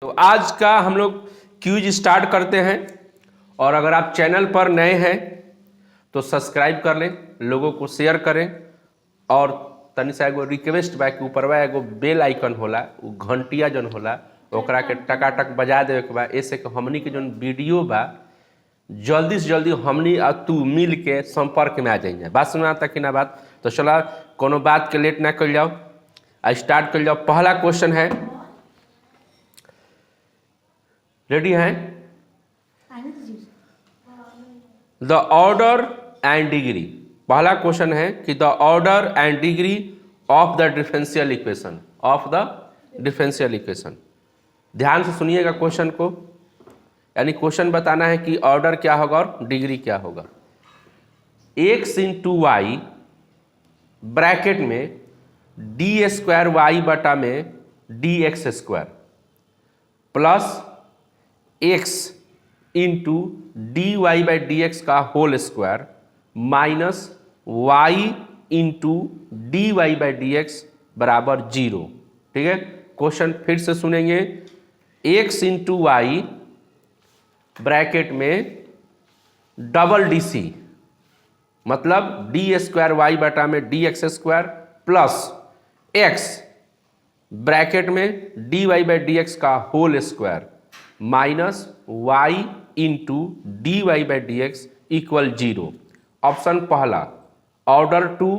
तो आज का हम लोग क्यूज स्टार्ट करते हैं। और अगर आप चैनल पर नए हैं तो सब्सक्राइब कर लें, लोगों को शेयर करें और तनि सा एगो रिक्वेस्ट बा कि ऊपर बा एगो बेल आइकन होला, वो घंटिया जौन होला ओकरा के टकाटक बजा देवे के बा। ऐसे कि हमनी के जौन वीडियो बा जल्दी से जल्दी हमनी और तू मिल के संपर्क में आ जाइए। बात सुना तक कि ना बात, तो चला कोनो बात के लेट ना कर जाओ, स्टार्ट कर जाओ। पहला क्वेश्चन है, रेडी हैं? द ऑर्डर एंड डिग्री, पहला क्वेश्चन है कि the order and degree of the differential equation, of the differential equation. ध्यान से सुनिएगा क्वेश्चन को, यानी क्वेश्चन बताना है कि ऑर्डर क्या होगा और डिग्री क्या होगा। x इंटू वाई ब्रैकेट में डी स्क्वायर वाई बटा में d x square plus x into D Y by D x का whole square minus Y into D Y by D x बराबर 0। ठीक है, क्वेश्चन फिर से सुनेंगे। x इंटू वाई ब्रैकेट में डबल डी सी मतलब डी स्क्वायर वाई बटा में d x square plus x bracket में d Y by D x का whole square minus Y into D Y by D X equal 0। Option पहला order 2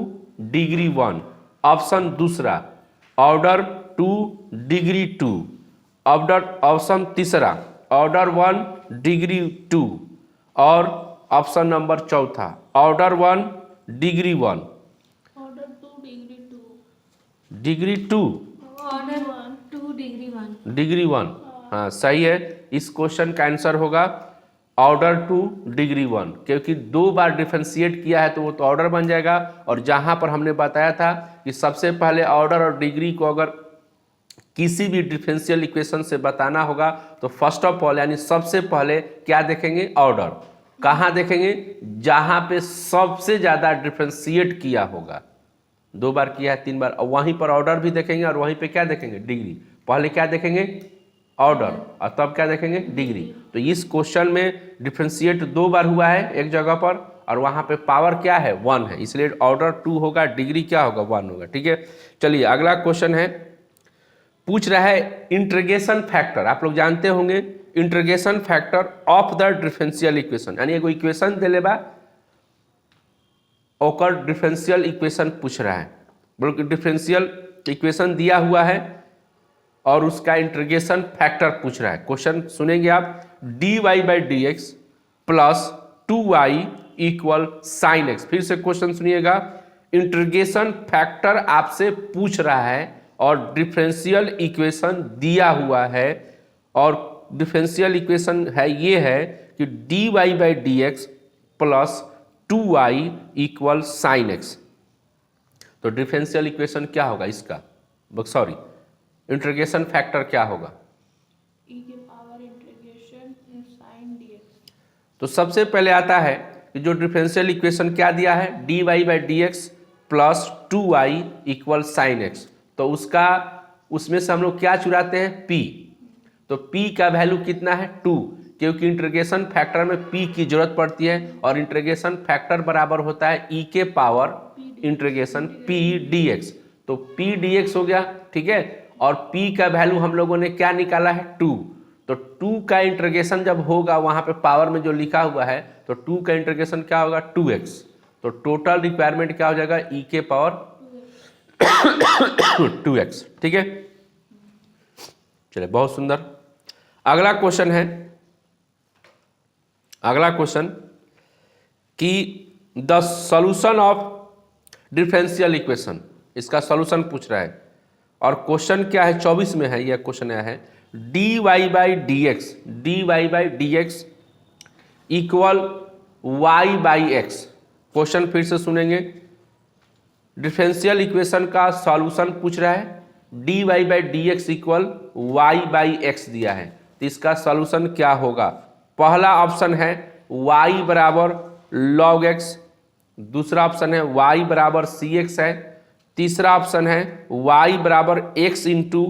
degree 1, option दूसरा order 2 degree 2, option तीसरा order 1 degree 2 और option number चौथा order 1 degree 1, order 2 degree 2, degree 2, order 2 degree 1, degree 1। हाँ सही है, इस क्वेश्चन का आंसर होगा ऑर्डर 2 डिग्री 1, क्योंकि दो बार डिफरेंशिएट किया है तो वो तो ऑर्डर बन जाएगा। और जहाँ पर हमने बताया था कि सबसे पहले ऑर्डर और डिग्री को अगर किसी भी डिफरेंशियल इक्वेशन से बताना होगा तो फर्स्ट ऑफ ऑल यानी सबसे पहले क्या देखेंगे, ऑर्डर। कहाँ देखेंगे, जहाँ पे सबसे ज़्यादा डिफरेंशिएट किया होगा, 2 बार किया है 3 बार, और वहीं पर ऑर्डर भी देखेंगे और वहीं पे क्या देखेंगे, डिग्री। पहले क्या देखेंगे, ऑर्डर, और तब क्या देखेंगे, डिग्री। तो इस क्वेश्चन में डिफरेंशिएट 2 बार हुआ है एक जगह पर और वहाँ पे पावर क्या है, 1 है, इसलिए ऑर्डर 2 होगा, डिग्री क्या होगा, 1 होगा। ठीक है, चलिए अगला क्वेश्चन है, पूछ रहा है इंटीग्रेशन फैक्टर। आप लोग जानते होंगे integration factor of the differential equation, यानी एगो इक्वेशन देले बा ओकर डिफरेंशियल इक्वेशन पूछ रहा है। बोलो डिफरेंशियल इक्वेशन दिया हुआ है और उसका इंटीग्रेशन फैक्टर पूछ रहा है। क्वेश्चन सुनेंगे आप, D Y by D x plus 2y equal sine X. फिर से क्वेश्चन सुनिएगा, इंटीग्रेशन फैक्टर आपसे पूछ रहा है और डिफरेंशियल इक्वेशन दिया हुआ है, और डिफरेंशियल इक्वेशन है ये है कि D Y by D x plus 2y equal sine X. तो डिफरेंशियल इक्वेशन क्या होगा इसका, सॉरी इंटीग्रेशन फैक्टर क्या होगा, e के पावर इंटीग्रेशन sin dx। तो सबसे पहले आता है कि जो डिफरेंशियल इक्वेशन क्या दिया है, D Y by D x plus 2y equal sine X. तो उसका उसमें से हम लोग क्या चुराते हैं, p। तो p का वैल्यू कितना है, 2, क्योंकि इंटीग्रेशन फैक्टर में p की जरूरत पड़ती है और इंटीग्रेशन फैक्टर बराबर होता है e के पावर इंटीग्रेशन p dx। तो p dx हो गया, ठीक है। और p का वैल्यू हम लोगों ने क्या निकाला है, 2। तो 2 का इंटीग्रेशन जब होगा वहां पे पावर में जो लिखा हुआ है, तो 2 का इंटीग्रेशन क्या होगा, 2x। तो टोटल रिक्वायरमेंट क्या हो जाएगा, e के पावर 2x। ठीक है, चलिए बहुत सुंदर। अगला क्वेश्चन है, अगला क्वेश्चन कि the solution of differential equation, इसका सॉल्यूशन पूछ रहा है। और क्वेश्चन क्या है, 24 में है यह क्वेश्चन आया है, D Y by D X, D Y by D X equal Y by X. Question फिर से सुनेंगे, डिफरेंशियल इक्वेशन का सॉल्यूशन पूछ रहा है, D Y by D X equal Y by X दिया है, तो इसका सॉल्यूशन क्या होगा। पहला ऑप्शन है y बराबर log x, दूसरा ऑप्शन है y बराबर सी एक्स है, तीसरा ऑप्शन है y बराबर x into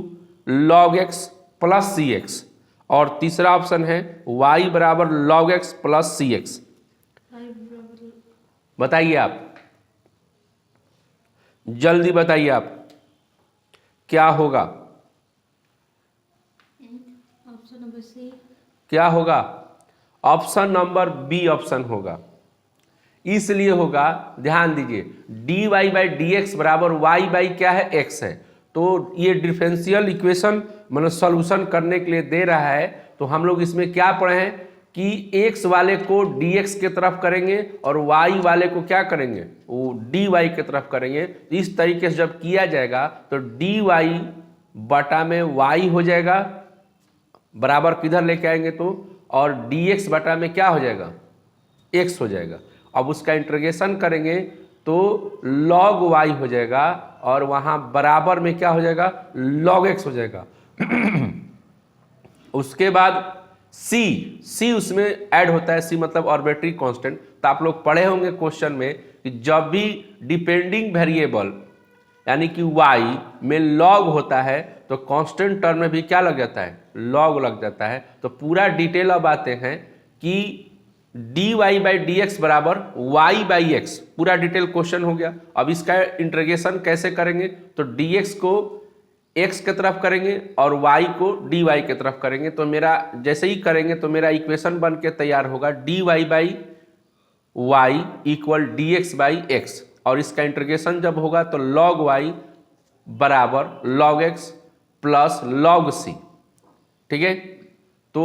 log x, plus c x, और तीसरा ऑप्शन है y बराबर log x plus c x. बताइए आप, जल्दी बताइए आप, क्या होगा? Option number c. क्या होगा? ऑप्शन नंबर बी ऑप्शन होगा। इसलिए होगा, ध्यान दीजिए, dy बाई डी एक्स बराबर वाई बाई क्या है, x है। तो ये डिफरेंशियल इक्वेशन मतलब सॉल्यूशन करने के लिए दे रहा है। तो हम लोग इसमें क्या पढ़े हैं कि x वाले को dx के तरफ करेंगे और y वाले को क्या करेंगे, वो dy की तरफ करेंगे। इस तरीके से जब किया जाएगा तो dy बटा में y हो जाएगा, बराबर किधर लेके आएंगे तो, और dx बटा में क्या हो जाएगा, x हो जाएगा। अब उसका इंटीग्रेशन करेंगे तो log y हो जाएगा, और वहाँ बराबर में क्या हो जाएगा, log x हो जाएगा। उसके बाद c उसमें ऐड होता है, c मतलब आर्बिट्रेरी कांस्टेंट। तो आप लोग पढ़े होंगे क्वेश्चन में कि जब भी डिपेंडिंग वेरिएबल यानी कि y में log होता है तो कांस्टेंट टर्म में भी क्या लग जाता है, log लग जाता है। तो पूरा डिटेल अब आते हैं कि dy बाई डी एक्स बराबर y बाई एक्स, पूरा डिटेल क्वेश्चन हो गया। अब इसका इंटीग्रेशन कैसे करेंगे, तो dx को x के तरफ करेंगे और y को dy के तरफ करेंगे। तो मेरा जैसे ही करेंगे तो मेरा इक्वेशन बन के तैयार होगा dy by y equal dx by x, और इसका इंटीग्रेशन जब होगा तो log y बराबर log x plus log c। ठीक है, तो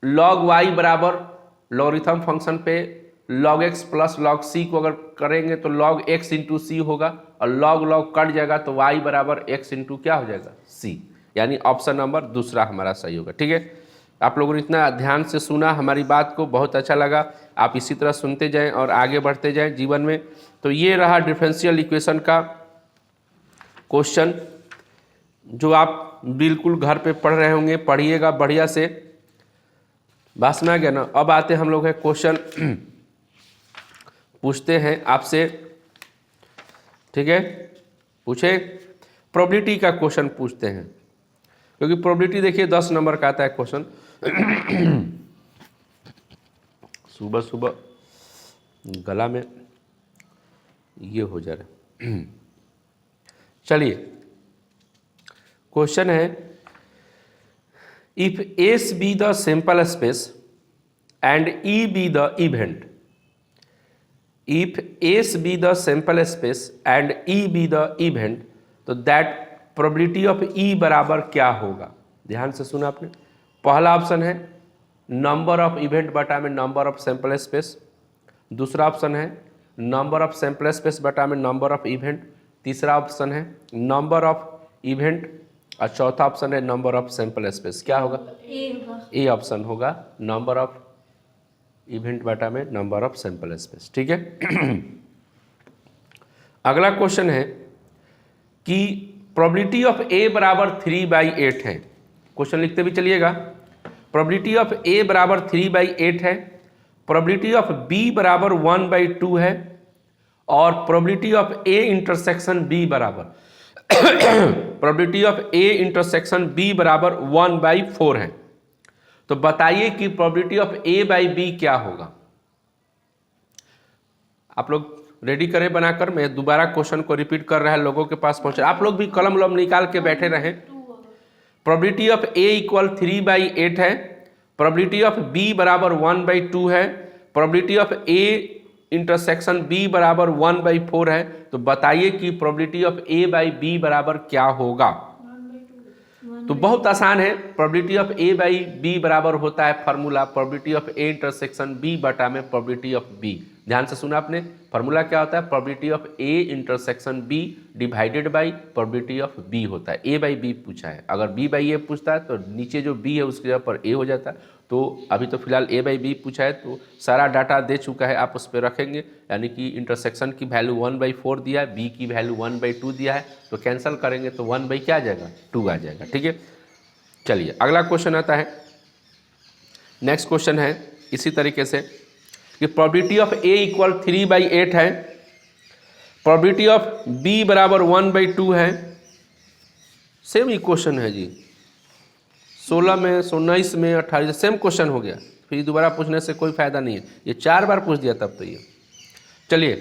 log y बराबर लॉगरिथम फंक्शन पे log x plus log c को अगर करेंगे तो log x इंटू सी होगा, और log log कट जाएगा तो y बराबर x इंटू क्या हो जाएगा, c। यानी ऑप्शन नंबर दूसरा हमारा सही होगा। ठीक है, आप लोगों ने इतना ध्यान से सुना हमारी बात को, बहुत अच्छा लगा। आप इसी तरह सुनते जाएं और आगे बढ़ते जाएं जीवन में। तो ये रहा डिफरेंशियल इक्वेशन का क्वेश्चन, जो आप बिल्कुल घर पे पढ़ रहे होंगे, पढ़िएगा बढ़िया से। बात में आ गया ना। अब आते हम लोग है क्वेश्चन पूछते हैं आपसे। ठीक है, पूछे, प्रोबेबिलिटी का क्वेश्चन पूछते हैं, क्योंकि प्रोबेबिलिटी देखिए 10 नंबर का आता है क्वेश्चन। सुबह सुबह गला में ये हो जा रहा है। चलिए, क्वेश्चन है, if S be the sample space and E be the event, if S be the sample space and E be the event, तो that probability of E बराबर क्या होगा। ध्यान से सुना आपने। पहला ऑप्शन है नंबर ऑफ इवेंट बटा में नंबर ऑफ सैंपल स्पेस, दूसरा ऑप्शन है नंबर ऑफ सैंपल स्पेस बटा में नंबर ऑफ इवेंट, तीसरा ऑप्शन है नंबर ऑफ इवेंट, और चौथा ऑप्शन है नंबर ऑफ सैंपल स्पेस। क्या होगा, ए ऑप्शन होगा, नंबर ऑफ इवेंट बटा में नंबर ऑफ सैंपल स्पेस। ठीक है। अगला क्वेश्चन है कि प्रोबेबिलिटी ऑफ ए बराबर 3/8 है। क्वेश्चन लिखते भी चलिएगा। प्रोबेबिलिटी ऑफ ए बराबर 3/8 है, प्रोबेबिलिटी ऑफ बी बराबर 1/2 है, और probability of A intersection B बराबर probability of A intersection B बराबर 1/4 है। तो बताइए कि probability of A by b क्या होगा। आप लोग रेडी करें बनाकर, मैं दोबारा क्वेश्चन को रिपीट कर रहा है, लोगों के पास पहुंचे। आप लोग भी कलम वलम निकाल के बैठे रहें। प्रोबेबिलिटी ऑफ ए इक्वल 3/8 है, प्रोबेबिलिटी ऑफ बी बराबर 1/2 है, probability of A intersection B बराबर 1/4 है। तो बताइए कि probability of A by B बराबर क्या होगा। तो बहुत आसान है, probability of A by B बराबर होता है formula probability of A intersection B बटा में प्रोबेबिलिटी ऑफ बी। ध्यान से सुना आपने, फार्मूला क्या होता है, probability of A intersection B divided by probability of B होता है। ए बाई बी पूछा है, अगर बी बाई ए पूछता है तो नीचे जो बी है उसके जगह पर ए हो जाता है। तो अभी तो फिलहाल ए बाई बी पूछा है, तो सारा डाटा दे चुका है, आप उस पर रखेंगे। यानी कि इंटरसेक्शन की वैल्यू 1/4 दिया है, बी की वैल्यू 1/2 दिया है, तो कैंसिल करेंगे तो 1 क्या आ जाएगा, 2 आ जाएगा। ठीक है, चलिए अगला क्वेश्चन आता है। नेक्स्ट क्वेश्चन है इसी तरीके से कि प्रोबेबिलिटी ऑफ ए इक्वल 3/8 है, प्रोबेबिलिटी ऑफ बी बराबर 1/2 है। सेम इक्वेशन है जी, 16 में 19 में 28 सेम क्वेश्चन हो गया, फिर दोबारा पूछने से कोई फायदा नहीं है, ये 4 बार पूछ दिया तब तो ये। चलिए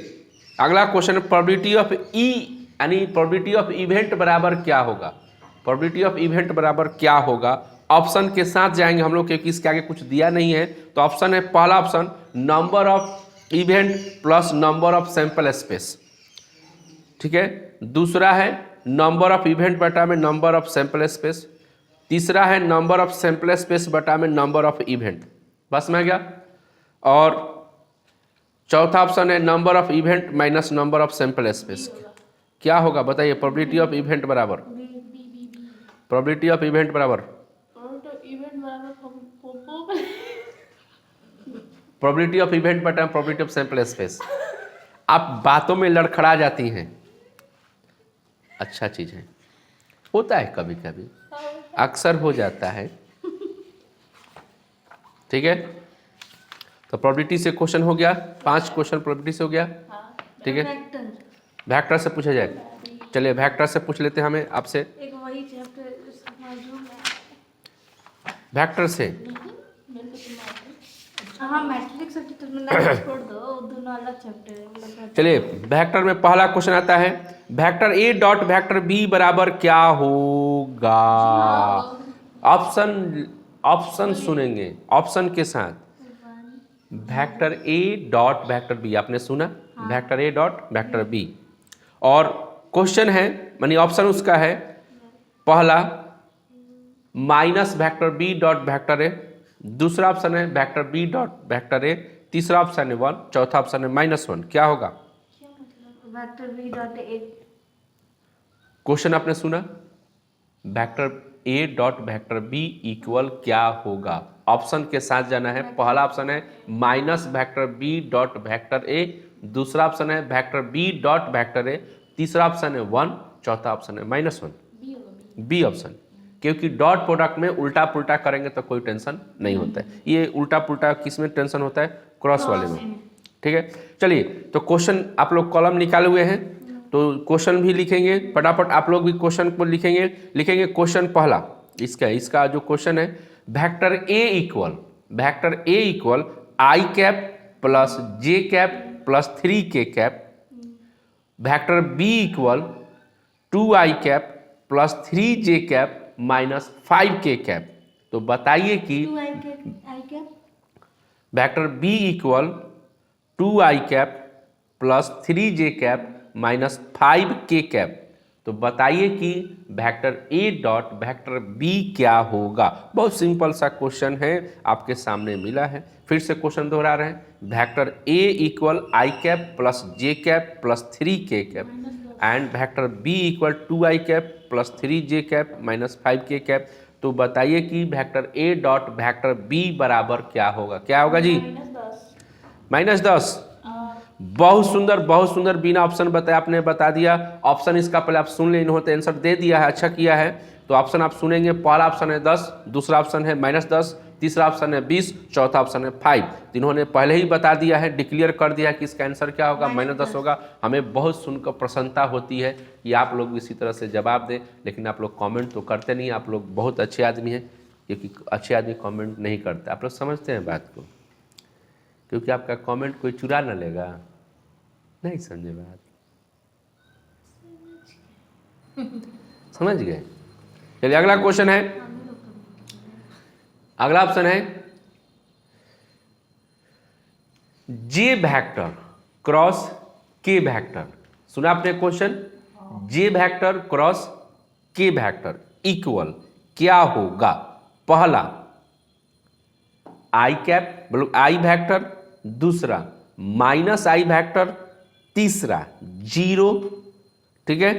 अगला क्वेश्चन, प्रोबेबिलिटी ऑफ ई यानी प्रोबेबिलिटी ऑफ इवेंट बराबर क्या होगा। प्रोबेबिलिटी ऑफ इवेंट बराबर क्या होगा, ऑप्शन के साथ जाएंगे हम लोग क्योंकि इसके आगे कुछ दिया नहीं है। तो ऑप्शन है, पहला option number of event plus number of sample space, ठीक है। दूसरा है नंबर ऑफ इवेंट बटा में नंबर ऑफ सैंपल स्पेस। तीसरा है नंबर ऑफ सैंपल स्पेस बटा में नंबर ऑफ इवेंट, बस में गया। और चौथा ऑप्शन है number of event minus number of sample space. क्या होगा बताइए, प्रोबेबिलिटी ऑफ इवेंट बराबर, प्रोबेबिलिटी ऑफ इवेंट बराबर, प्रोबेबिलिटी ऑफ इवेंट बटा प्रोबेबिलिटी ऑफ सैंपल स्पेस। आप बातों में लड़खड़ा जाती हैं, अच्छा चीज है, होता है कभी कभी, अक्सर हो जाता है, ठीक है। तो प्रोबेबिलिटी से क्वेश्चन हो गया, 5 क्वेश्चन प्रोबेबिलिटी से हो गया, ठीक है। वेक्टर से पूछा जाए, चलिए वेक्टर से पूछ लेते हैं हमें आपसे, एक वही चैप्टर समझूं मैं। वेक्टर से हाँ मैट्रिक्स छोड़ दो, दोनों अलग चैप्टर है। चलिए वेक्टर में पहला क्वेश्चन आता है, vector A dot vector B बराबर क्या होगा। ऑप्शन सुनेंगे, ऑप्शन के साथ, vector A dot vector B, आपने सुना, vector A dot vector B. और क्वेश्चन है मानी ऑप्शन उसका है, पहला minus vector B dot vector A, दूसरा ऑप्शन है vector B dot vector A, तीसरा ऑप्शन है 1, चौथा ऑप्शन है -1। क्या होगा vector B dot A. Question आपने सुना, vector A dot vector B equal क्या होगा। ऑप्शन के साथ जाना है, पहला ऑप्शन है minus vector B dot vector A, दूसरा ऑप्शन है vector B dot vector A, तीसरा ऑप्शन है 1, चौथा ऑप्शन है -1, बी ऑप्शन। क्योंकि डॉट प्रोडक्ट में उल्टा पुल्टा करेंगे तो कोई टेंशन नहीं होता है, ये उल्टा पुल्टा किस में टेंशन होता है, क्रॉस वाले में, ठीक है। चलिए तो क्वेश्चन आप लोग कॉलम निकाले हुए हैं, तो क्वेश्चन भी लिखेंगे फटाफट, आप लोग भी क्वेश्चन को लिखेंगे। क्वेश्चन पहला इसका जो क्वेश्चन है, vector A equal I cap plus J cap plus 3k cap, vector B equal 2i cap plus 3j cap minus 5k cap. तो बताइए कि vector B equal 2i cap plus 3j cap minus 5k cap. तो बताइए कि vector A dot vector B क्या होगा। बहुत simple सा क्वेश्चन है, आपके सामने मिला है। फिर से क्वेश्चन दोहरा रहे हैं, vector A equal I cap plus J cap plus 3k cap and vector B equal 2i cap plus 3j cap minus 5k cap. तो बताइए कि vector A dot vector B बराबर क्या होगा। क्या होगा जी, -10। बहुत सुंदर, बिना ऑप्शन बताए आपने बता दिया। ऑप्शन इसका पहले आप सुन लेने होते, आंसर दे दिया है, अच्छा किया है। तो ऑप्शन आप सुनेंगे, पहला ऑप्शन है 10, दूसरा ऑप्शन है -10, तीसरा ऑप्शन है 20, चौथा ऑप्शन है 5। इन्होंने पहले ही बता दिया है, डिक्लेयर कर दिया है कि इसका आंसर क्या होगा, -10 होगा। हमें बहुत सुनकर प्रसन्नता होती है कि आप लोग इसी तरह से जवाब दें, लेकिन आप लोग कमेंट तो करते नहीं। आप लोग बहुत अच्छे आदमी हैं, क्योंकि अच्छे आदमी कमेंट नहीं करते। आप लोग समझते हैं बात को, क्योंकि आपका कमेंट कोई चुरा ना लेगा, नहीं समझे बात, समझ गए। चलिए अगला क्वेश्चन है, अगला ऑप्शन है जे वेक्टर क्रॉस के वेक्टर। सुना आपने क्वेश्चन, जे वेक्टर क्रॉस के वेक्टर इक्वल क्या होगा। पहला आई कैप आई वेक्टर, दूसरा माइनस आई वेक्टर, तीसरा 0, ठीक है,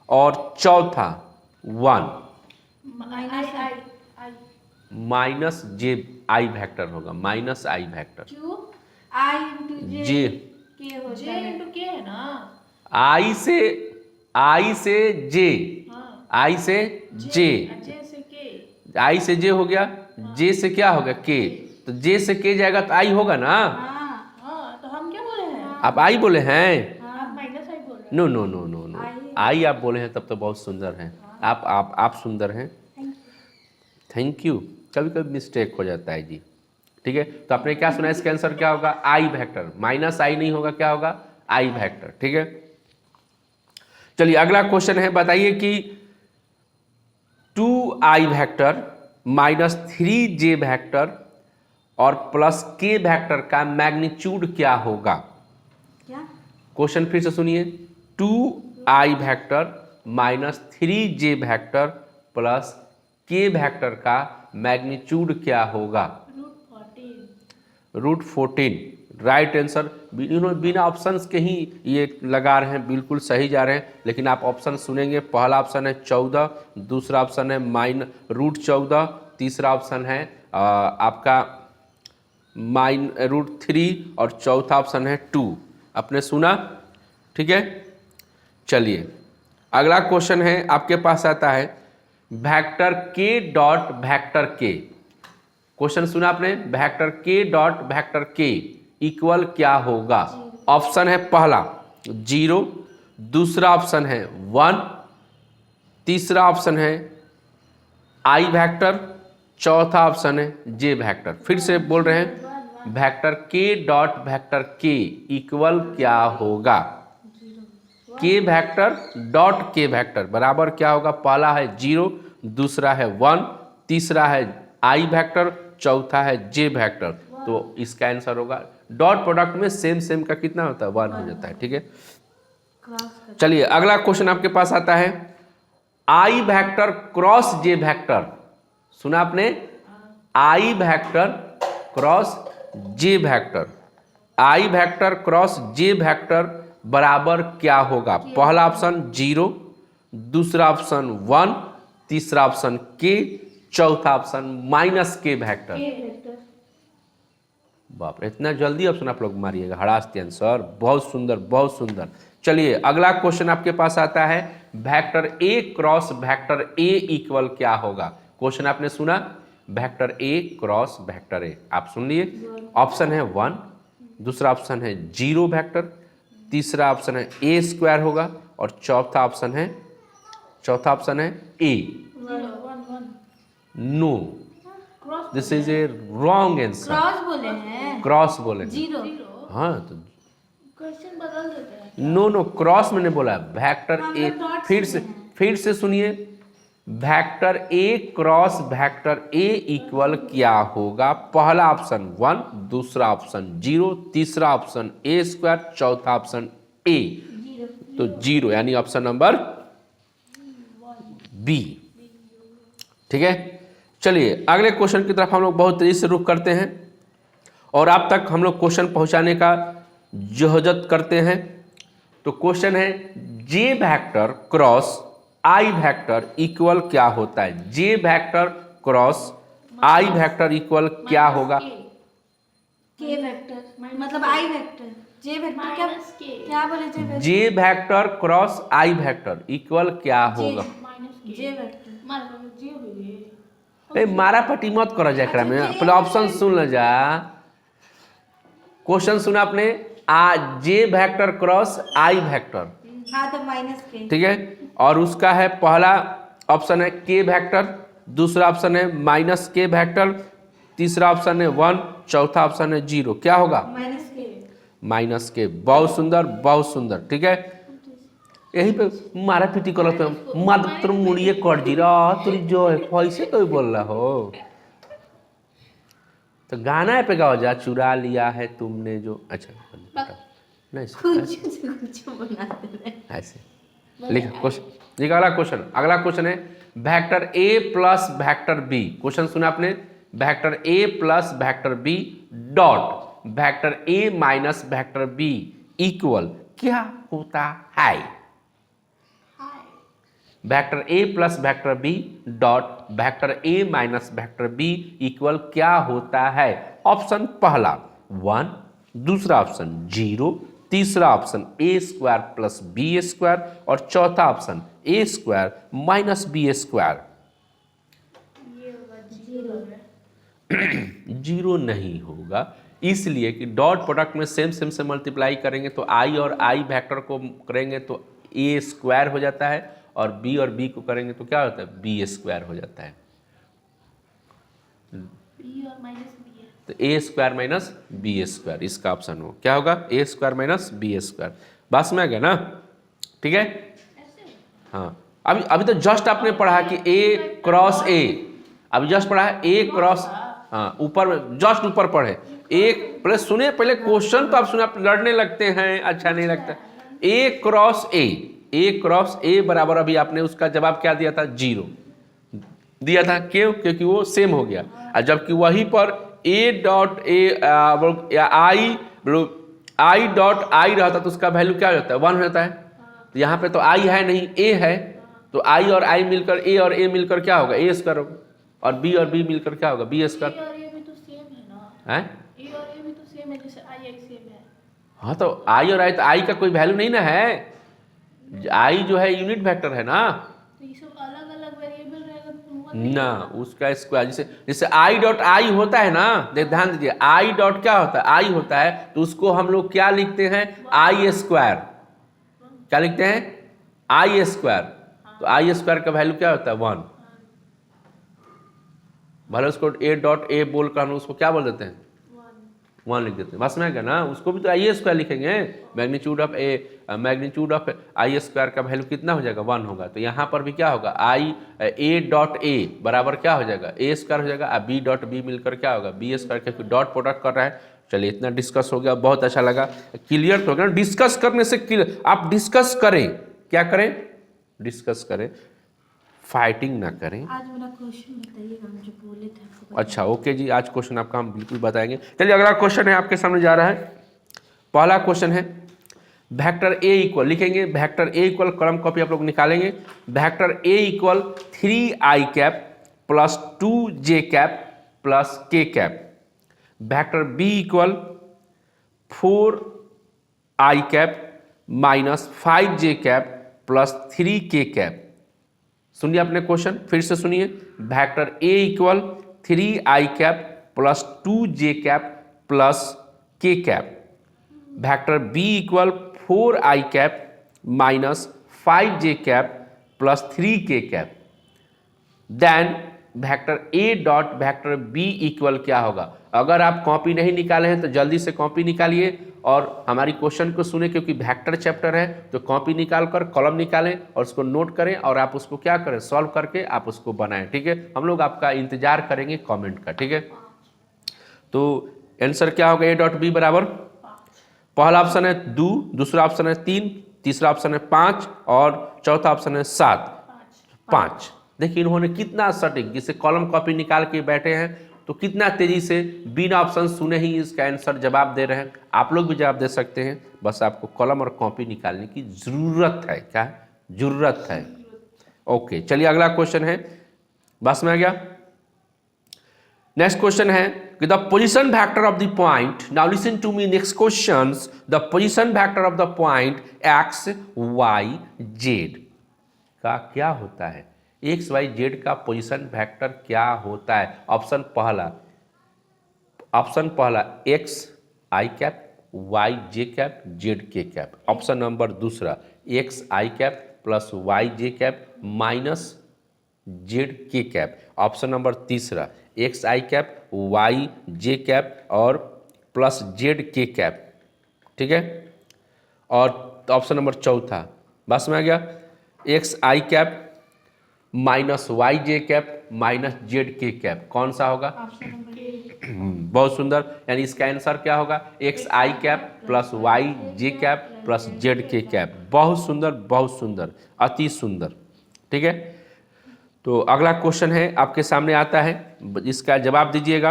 और चौथा 1 माइनस जे आई वेक्टर होगा, माइनस आई वेक्टर। क्यों आई इंटू जे के होता है, इंटू के है ना, आई से जे, आई से जे, से के, आई से जे हो गया, जे से क्या होगा के, तो जे से के जाएगा तो आई होगा ना। तो हम क्या बोले हैं, आप आई बोले हैं, आप माइनस आई बोल रहे हैं। No no no no no, i आप बोले हैं तब तो बहुत सुंदर हैं। आप सुंदर हैं। Thank you. कभी कभी मिस्टेक हो जाता है जी, ठीक है। तो आपने क्या सुना, इसका आंसर क्या होगा, आई वेक्टर, माइनस आई नहीं होगा, क्या होगा, आई वेक्टर, ठीक है। चलिए अगला क्वेश्चन है, बताइए कि 2i vector minus 3j vector और प्लस k वेक्टर का मैग्नीट्यूड क्या होगा। क्या क्वेश्चन फिर से सुनिए, 2i vector minus 3j vector plus k vector का मैग्नीट्यूड क्या होगा। रूट 14। √14 right answer. बिना ऑप्शंस के ही ये लगा रहे हैं, बिल्कुल सही जा रहे हैं, लेकिन आप ऑप्शन सुनेंगे, पहला ऑप्शन है 14, दूसरा ऑप्शन है √14, तीसरा ऑप्शन है आपका √3 और चौथा ऑप्शन है 2। आपने सुना, ठीक है। चलिए अगला क्वेश्चन है, आपके पास आता है vector k dot vector k। Question सुना आपने, vector k dot vector k equal क्या होगा। ऑप्शन है पहला 0, दूसरा ऑप्शन है 1, तीसरा ऑप्शन है i वेक्टर, चौथा ऑप्शन है j वेक्टर। फिर से बोल रहे हैं, vector k dot vector k equal क्या होगा। k vector dot k vector बराबर क्या होगा, पहला है 0, दूसरा है 1, तीसरा है i वेक्टर, चौथा है j वेक्टर। तो इसका आंसर होगा, डॉट प्रोडक्ट में सेम का कितना होता है, 1 हो जाता है, ठीक है। चलिए अगला क्वेश्चन आपके पास आता है, i vector cross j vector. सुना आपने, i vector cross j vector, i vector cross j vector बराबर क्या होगा। पहला ऑप्शन 0, दूसरा ऑप्शन 1, तीसरा ऑप्शन k, चौथा ऑप्शन -k वेक्टर। बाप रे, इतना जल्दी ऑप्शन आप लोग मारिएगा, हड़ास्ती आंसर, बहुत सुंदर बहुत सुंदर। चलिए अगला क्वेश्चन आपके पास आता है, vector a cross vector a equal क्या होगा। क्वेश्चन आपने सुना, vector a cross vector a, आप सुन लिए। ऑप्शन है 1, दूसरा ऑप्शन है 0 वेक्टर, तीसरा ऑप्शन है a स्क्वायर होगा और चौथा ऑप्शन है a। No, this is a wrong answer. Cross बोले हैं, क्रॉस बोले, 0। हाँ तो क्वेश्चन बदल देते हैं। नो क्रॉस मैंने बोला, वेक्टर हम ए, लोग dots फिर से सुनिए, vector a cross vector a equal क्या होगा। पहला ऑप्शन 1, दूसरा ऑप्शन 0, तीसरा ऑप्शन a स्क्वायर, चौथा ऑप्शन a। तो 0 यानी ऑप्शन नंबर बी, ठीक है। चलिए अगले क्वेश्चन की तरफ हम लोग बहुत तेजी से रुख करते हैं और आप तक हम लोग क्वेश्चन पहुंचाने का जहजत करते हैं। तो क्वेश्चन है, j vector cross i vector equal क्या होता है। j vector cross i vector equal क्या होगा। k वेक्टर मतलब i वेक्टर, j वेक्टर क्या माइनस के। क्या बोले, j vector, j vector cross i vector equal क्या होगा। माइनस के। j vector. मार जे हुए। ए मारा पट्टी मत करो जा एकरा में, पहले ऑप्शन सुन ल जा। क्वेश्चन सुना आपने, j vector cross i vector, हाँ तो -k, ठीक है। और उसका है पहला ऑप्शन है k वेक्टर, दूसरा ऑप्शन है -k वेक्टर, तीसरा ऑप्शन है 1, चौथा ऑप्शन है 0। क्या होगा, -k। -k। बहुत सुंदर, ठीक है। यही पे मारा पीटी करो तो मात्र मुड़िए कट जी रहा तुरी जो है पैसे तो बोल रहा हो। तो गाना पे गाओ जा, चुरा लिया है तुमने जो, अच्छा नहीं कुछ बनाते रहे। ऐसे लिखा क्वेश्चन। अगला क्वेश्चन है, vector a plus vector b। Question सुना आपने, vector a plus vector b dot vector a minus vector b equal क्या होता है। Vector a plus vector b dot vector a minus vector b equal क्या होता है। Option पहला 1, दूसरा ऑप्शन 0, तीसरा option a square plus b square और चौथा option a square minus b square. 0 नहीं होगा, इसलिए कि डॉट प्रोडक्ट में सेम से मल्टीप्लाई करेंगे तो i और i वेक्टर को करेंगे तो a स्क्वायर हो जाता है और b और b को करेंगे तो क्या होता है, b स्क्वायर हो जाता है। बी और माइनस बी है। तो ए स्क्वायर माइनस बी स्क्वायर इसका ऑप्शन हो, क्या होगा, ए स्क्वायर माइनस बी स्क्वायर। बात में आ गया ना, ठीक है। ऐसे हाँ, अभी तो जस्ट आपने पढ़ा कि ए क्रॉस ए, अभी जस्ट पढ़ा है ए क्रॉस, हाँ ऊपर में जस्ट ऊपर पढ़े एक, पहले सुने, पहले क्वेश्चन तो आप सुने, आप लड़ने लगते हैं, अच्छा नहीं लगता। ए क्रॉस ए बराबर, अभी आपने उसका जवाब क्या दिया था, 0 दिया था, क्यों, क्योंकि वो सेम हो गया। और जबकि वहीं पर ए dot A I dot I रहता तो उसका वैल्यू क्या हो जाता है, 1 हो जाता है। तो यहाँ पे तो आई है नहीं, ए है, तो आई और आई मिलकर, ए और ए मिलकर क्या होगा, ए स्क्वायर होगा, और बी मिलकर क्या होगा, बी स्क्वायर। ए और ए भी तो सेम है ना, है, ए और ए भी तो सेम है, जैसे आई आई सेम है। हाँ तो आई और आई, तो आई का कोई वैल्यू नहीं ना है, आई जो है यूनिट वेक्टर है ना, तो ये सब अलग अलग वेरिएबल रहेगा तो ना उसका स्क्वायर, जैसे आई डॉट आई होता है ना, ध्यान दीजिए, आई डॉट क्या होता है, आई होता है, तो उसको हम लोग क्या लिखते हैं, आई स्क्वायर, क्या लिखते हैं, आई स्क्वायर। तो आई स्क्वायर का वैल्यू क्या होता है, 1। भले उसको ए डॉट ए बोलकर हम उसको क्या बोल देते हैं, 1 लिख देते हैं, बस में क्या ना, उसको भी तो आई स्क्वायर लिखेंगे, मैग्नीट्यूड ऑफ आई स्क्वायर का वैल्यू कितना हो जाएगा, 1 होगा। तो यहाँ पर भी क्या होगा, आई ए डॉट ए बराबर क्या हो जाएगा, ए स्क्वायर हो जाएगा, और बी डॉट बी मिलकर क्या होगा, बी स्क्वायर, क्योंकि डॉट प्रोडक्ट कर रहा है। चलिए इतना डिस्कस हो गया, बहुत अच्छा लगा, क्लियर तो हो गया। डिस्कस करने से क्लियर, आप डिस्कस करें, क्या करें, डिस्कस करें, फाइटिंग ना करें। आज मेरा क्वेश्चन बताइएगा, हम जो बोले थे आपको। अच्छा ओके जी, आज क्वेश्चन आपका हम बिल्कुल बताएंगे। चलिए अगला क्वेश्चन है आपके सामने जा रहा है। पहला क्वेश्चन है, वेक्टर ए इक्वल लिखेंगे, वेक्टर ए इक्वल, कलम कॉपी आप लोग निकालेंगे, vector A equal 3i cap plus 2j cap plus k cap, vector B equal 4i cap minus 5j cap plus 3k cap. सुनिए अपने क्वेश्चन फिर से सुनिए, vector A equal 3i cap plus 2j cap plus k cap, vector B equal 4i cap minus 5j cap plus 3k cap. Then vector A dot vector B equal क्या होगा। अगर आप copy नहीं निकाले हैं तो जल्दी से कॉपी निकालिए और हमारी क्वेश्चन को सुने, क्योंकि वेक्टर चैप्टर है, तो कॉपी निकाल कर कॉलम निकालें और उसको नोट करें और आप उसको क्या करें, सॉल्व करके आप उसको बनाएं, ठीक है। हम लोग आपका इंतजार करेंगे कमेंट का, ठीक है। तो आंसर क्या होगा, ए डॉट बी बराबर, पहला ऑप्शन है 2, दूसरा ऑप्शन है 3, तीसरा ऑप्शन है 5 और चौथा ऑप्शन है 7, 5। देखिए इन्होंने कितना सटीक, जिसे कॉलम कॉपी निकाल के बैठे हैं तो कितना तेजी से बिना ऑप्शन सुने ही इसका आंसर जवाब दे रहे हैं। आप लोग भी जवाब दे सकते हैं, बस आपको कॉलम और कॉपी निकालने की जरूरत है, क्या जरूरत है। ओके चलिए अगला क्वेश्चन है, बस में आ गया। नेक्स्ट क्वेश्चन है कि the position vector of the point, now listen to me next questions, the position vector of the point X Y Z का क्या होता है, एक्स वाई जेड का पोजीशन वेक्टर क्या होता है। ऑप्शन पहला X I cap Y J cap Z K cap. Option number दूसरा X I cap plus Y J cap minus Z K cap. Option number तीसरा X I cap Y J cap और plus Z K cap, ठीक है। और option number चौथा, बस में आ गया, x I cap minus Y J cap minus Z K cap. कौन सा होगा, बहुत सुंदर, यानी इसका आंसर क्या होगा, x I cap plus Y J cap plus Z K cap. बहुत सुंदर, बहुत सुंदर, अति सुंदर, ठीक है। तो अगला क्वेश्चन है आपके सामने आता है, इसका जवाब दीजिएगा।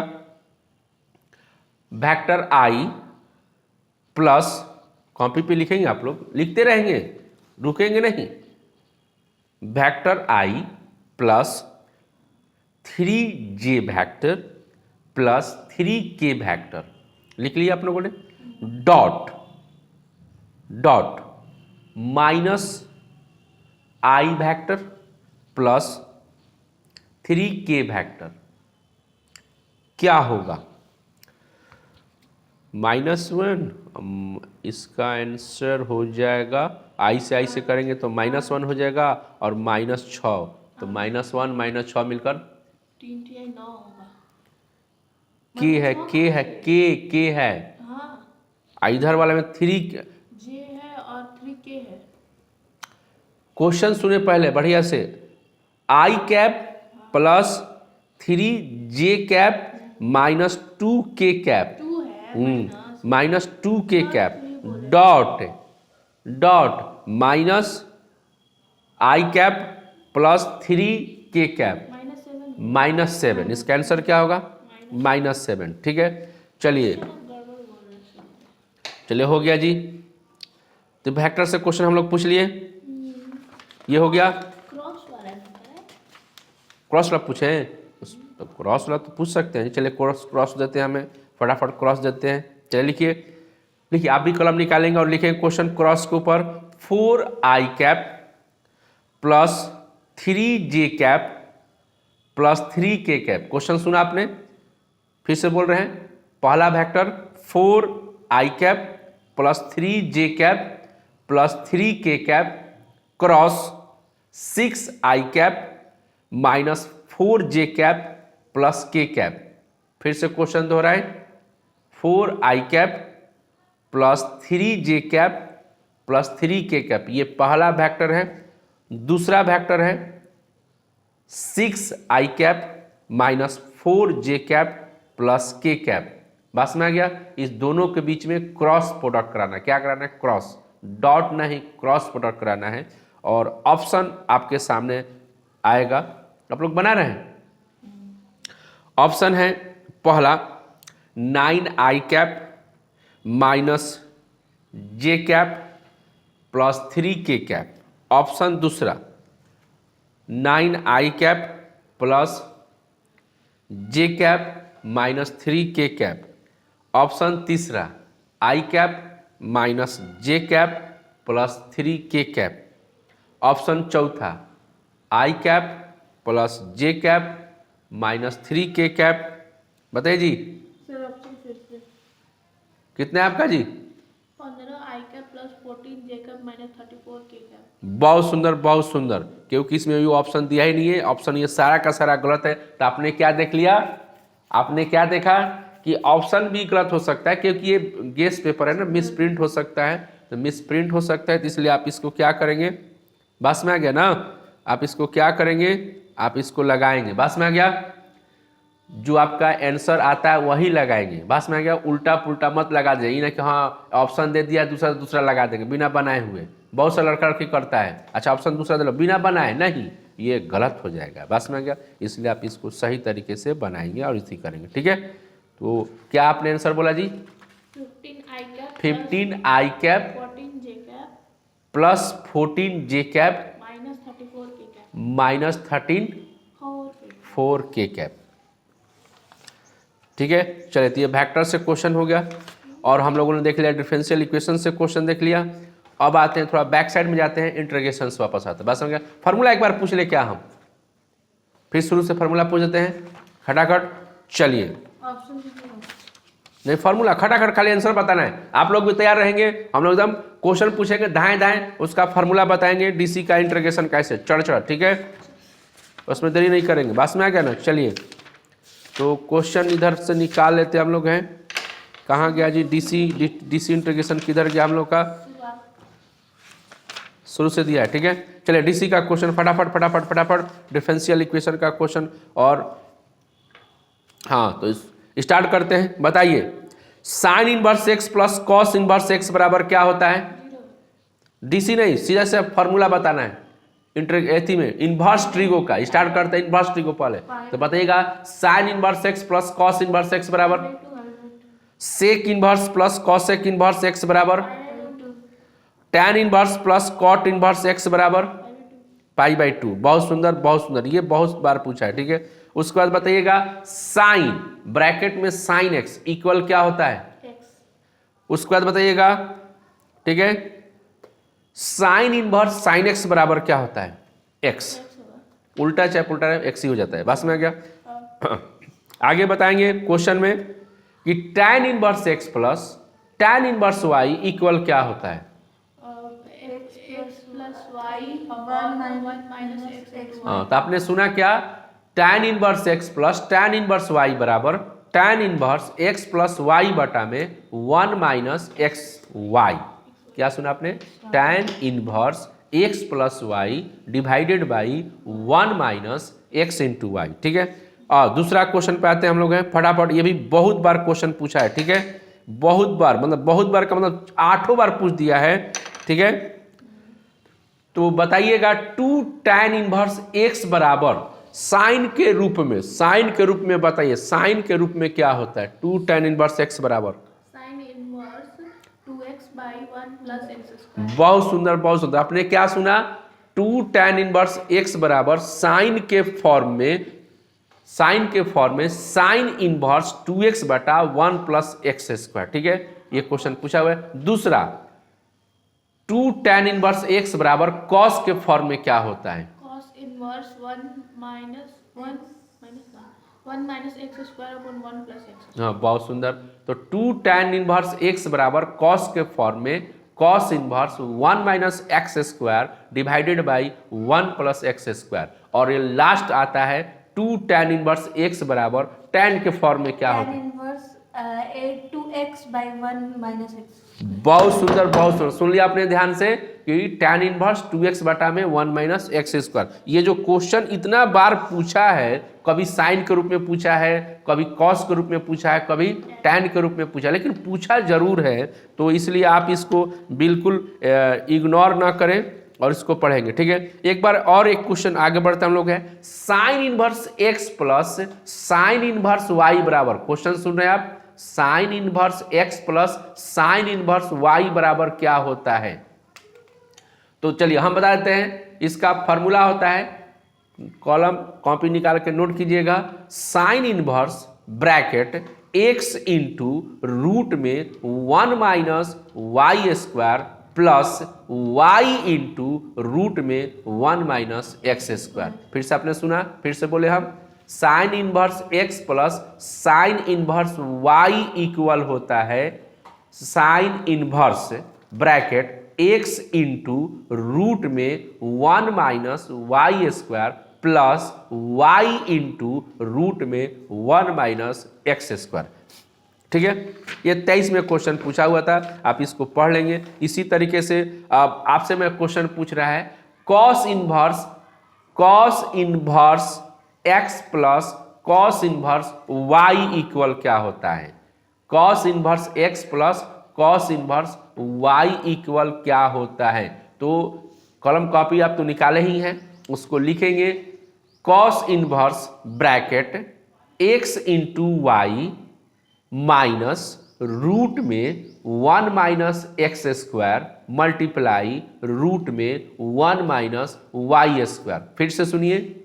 वेक्टर आई प्लस, कॉपी पे लिखेंगे आप लोग, लिखते रहेंगे, रुकेंगे नहीं। Vector i plus 3j vector plus 3k vector लिख लिया आप लोगों ने, dot minus i vector plus 3k vector क्या होगा, -1। इसका आंसर हो जाएगा, आई से आई से करेंगे तो -1 हो जाएगा और -6, तो -1 -6 मिलकर 3 9 होगा। के है। हाँ इधर वाले में 3 जे है और 3k है। क्वेश्चन सुने पहले बढ़िया से। I cap plus 3 j cap minus 2k cap 2 है minus 2k cap dot minus i cap plus 3k cap -7। इसका आंसर क्या होगा? -7। ठीक है, चलिए हो गया जी। तो वेक्टर से क्वेश्चन हम लोग पूछ लिए, ये हो गया। क्रॉस वाला है। क्रॉस वाला पूछे हैं, तो क्रॉस वाला तो पूछ सकते हैं। चलिए क्रॉस देते हैं, हमें फटाफट क्रॉस देते हैं। चलिए लिखिए आप भी कलम निकालेंगे और लिखेंगे क्वेश्चन क्रॉस के ऊपर। 4i cap plus 3j cap plus 3k cap. Question सुना आपने, फिर से बोल रहे हैं। पहला vector 4i cap plus 3j cap plus 3k cap cross 6i cap minus 4j cap plus k cap. फिर से क्वेश्चन दोहराए। 4i cap plus 3j cap plus 3k cap, ये पहला वेक्टर है। दूसरा वेक्टर है 6i cap minus 4j cap plus k cap. बस में आ गया। इस दोनों के बीच में क्रॉस प्रोडक्ट कराना है। क्या कराना है? क्रॉस, डॉट नहीं, क्रॉस प्रोडक्ट कराना है। और ऑप्शन आपके सामने आएगा, आप लोग बना रहे हैं। ऑप्शन है पहला 9i cap minus j cap plus 3k cap. Option दूसरा 9i cap plus j cap minus 3k cap. Option तीसरा i cap minus j cap plus 3k cap. Option चौथा i cap plus j cap minus 3k cap. बताइए जी, sir option फिर से। कितने आपका जी? 15i cap plus 14j cap minus 34k cap. बहुत सुंदर, बहुत सुंदर, क्योंकि इसमें भी ऑप्शन दिया ही नहीं है। ऑप्शन ये सारा का सारा गलत है। तो आपने क्या देख लिया? आपने क्या देखा कि ऑप्शन भी गलत हो सकता है, क्योंकि ये गेस पेपर है ना, मिस प्रिंट हो सकता है। तो मिस प्रिंट हो सकता है, तो इसलिए आप इसको क्या करेंगे? बस में आ गया ना? आप इसको क्या करेंगे? आप इसको लगाएंगे। बस में आ गया? जो आपका आंसर आता है वही लगाएंगे। बस में आ गया? उल्टा पुल्टा मत लगा दीजिए। ये ना कि हाँ ऑप्शन दे दिया दूसरा लगा देंगे बिना बनाए हुए। बहुत सा लड़का लड़की करता है, अच्छा ऑप्शन दूसरा दे लो बिना बनाए, नहीं, ये गलत हो जाएगा। बस में आ गया? इसलिए आप इसको सही तरीके से बनाएंगे और इसी करेंगे। ठीक है, तो क्या आपने आंसर बोला जी? 15i cap 14j cap plus 14j cap minus 34k cap minus 4k cap. ठीक है, चलिए तो ये वेक्टर से क्वेश्चन हो गया और हम लोगों ने देख लिया डिफरेंशियल इक्वेशन से क्वेश्चन देख लिया। अब आते हैं थोड़ा बैक साइड में जाते हैं, इंटीग्रेशन से वापस आते हैं। बस हो गया। फार्मूला एक बार पूछ ले क्या हम, फिर शुरू से फार्मूला पूछ देते हैं खटाखट। चलिए ऑप्शन नहीं, फार्मूला खटाखट, खाली आंसर बताना है। आप लोग भी तैयार रहेंगे, हम लोग एकदम क्वेश्चन पूछेंगे दाएं दाएं, उसका फार्मूला बताएंगे डीसी का इंटीग्रेशन कैसे चढ़। ठीक है, उसमें देरी नहीं करेंगे। बस में आ गया ना? चलिए तो क्वेश्चन इधर से निकाल लेते हम लोग हैं। कहाँ गया जी? डीसी इंटीग्रेशन किधर गया हम लोग का? शुरू से दिया है। ठीक है, चलिए डीसी का क्वेश्चन फटाफट डिफरेंशियल इक्वेशन का क्वेश्चन। और हाँ तो स्टार्ट करते हैं। बताइए sign inverse x plus cos inverse x बराबर क्या होता है? डीसी नहीं, सीधा से फॉर्मूला बताना है। एथी में इनवर्स ट्रिगो का स्टार्ट करते हैं। इनवर्स ट्रिगो पहले तो बताइएगा sine inverse x plus cos inverse x बराबर sec inverse plus cosec inverse x बराबर tan inverse plus cot inverse x बराबर π/2। बहुत सुंदर, बहुत सुंदर, ये बहुत बार पूछा है। ठीक है, उसके बाद बताइएगा साइन ब्रैकेट में साइन एक्स इक्वल क्या होता है? उसके बाद बताइएगा, ठीक है, साइन इनवर्स साइन एक्स बराबर क्या होता है? एक्स। उल्टा चाहे पुल्टा एक्स ही हो जाता है। बस में आ गया। आगे बताएंगे क्वेश्चन में कि tan inverse x plus tan inverse Y equal क्या होता है? x plus Y 1 minus x। हाँ, तो आपने सुना क्या? Tan inverse x plus tan inverse Y बराबर tan inverse x plus Y बटा में 1 माइनस एक्स वाई। क्या सुना आपने? tan inverse x plus Y divided by 1 minus X into Y. ठीक है, और दूसरा क्वेश्चन पे आते हैं हम लोग हैं फटाफट। ये भी बहुत बार क्वेश्चन पूछा है। ठीक है, बहुत बार, मतलब बहुत बार का मतलब 8 बार पूछ दिया है। ठीक है, तो बताइएगा 2 tan इनवर्स x बराबर साइन के रूप में, साइन के रूप में बताइए, साइन के रूप में क्या होता है? 2 tan इनवर्स x बराबर sine inverse 2x by 1 plus x square. बहुत सुंदर, बहुत सुंदर। आपने क्या सुना? 2 tan इनवर्स x बराबर साइन के फॉर्म में, साइन के फॉर्म में साइन इनवर्स 2x बटा 1 प्लस एक्स स्क्वायर। ठीक है, ये क्वेश्चन पूछा हुआ है। दूसरा 2 tan इनवर्स x बराबर कॉस के फॉर्म में क्या होता है? cos inverse 1 minus X square upon 1 plus x. हाँ, बहुत सुंदर। तो 2 tan इनवर्स x बराबर कॉस के फॉर्म में cos inverse 1 minus X square divided by 1 plus x square. और ये लास्ट आता है 2 tan इनवर्स x बराबर tan के फॉर्म में क्या होता है? Inverse 2x by 1 minus X. बहुत सुंदर, बहुत सुंदर। सुन लिया आपने ध्यान से कि tan इनवर्स 2x बटा में 1 माइनस एक्स स्क्वायर। ये जो क्वेश्चन इतना बार पूछा है, कभी साइन के रूप में पूछा है, कभी कॉस के रूप में पूछा है, कभी tan के रूप में पूछा है, लेकिन पूछा जरूर है। तो इसलिए आप इसको बिल्कुल इग्नोर ना करें और इसको पढ़ेंगे। ठीक है, एक बार और एक क्वेश्चन आगे बढ़ते हम लोग है। Sine inverse x plus sine inverse y बराबर, क्वेश्चन सुन रहे हैं आप? Sign inverse x plus sine inverse y बराबर क्या होता है? तो चलिए हम बता देते हैं। इसका फॉर्मूला होता है, कॉलम कॉपी निकाल के नोट कीजिएगा। Sine inverse bracket x into root में 1 minus Y square plus y into root में 1 माइनस एक्स स्क्वायर। फिर से आपने सुना, फिर से बोले हम। Sine inverse x plus sine inverse y equal होता है sine inverse bracket x into root में 1 minus Y square plus y into root में 1 माइनस एक्स स्क्वायर। ठीक है, ये 23 में क्वेश्चन पूछा हुआ था, आप इसको पढ़ लेंगे। इसी तरीके से अब आपसे मैं क्वेश्चन पूछ रहा है cos inverse x plus cos inverse y equal क्या होता है? Cos inverse x plus cos inverse y equal क्या होता है? तो कलम कॉपी आप तो निकाले ही हैं, उसको लिखेंगे। Cos inverse bracket x into Y minus root में 1 minus X square multiply root में 1 माइनस वाई स्क्वायर। फिर से सुनिए,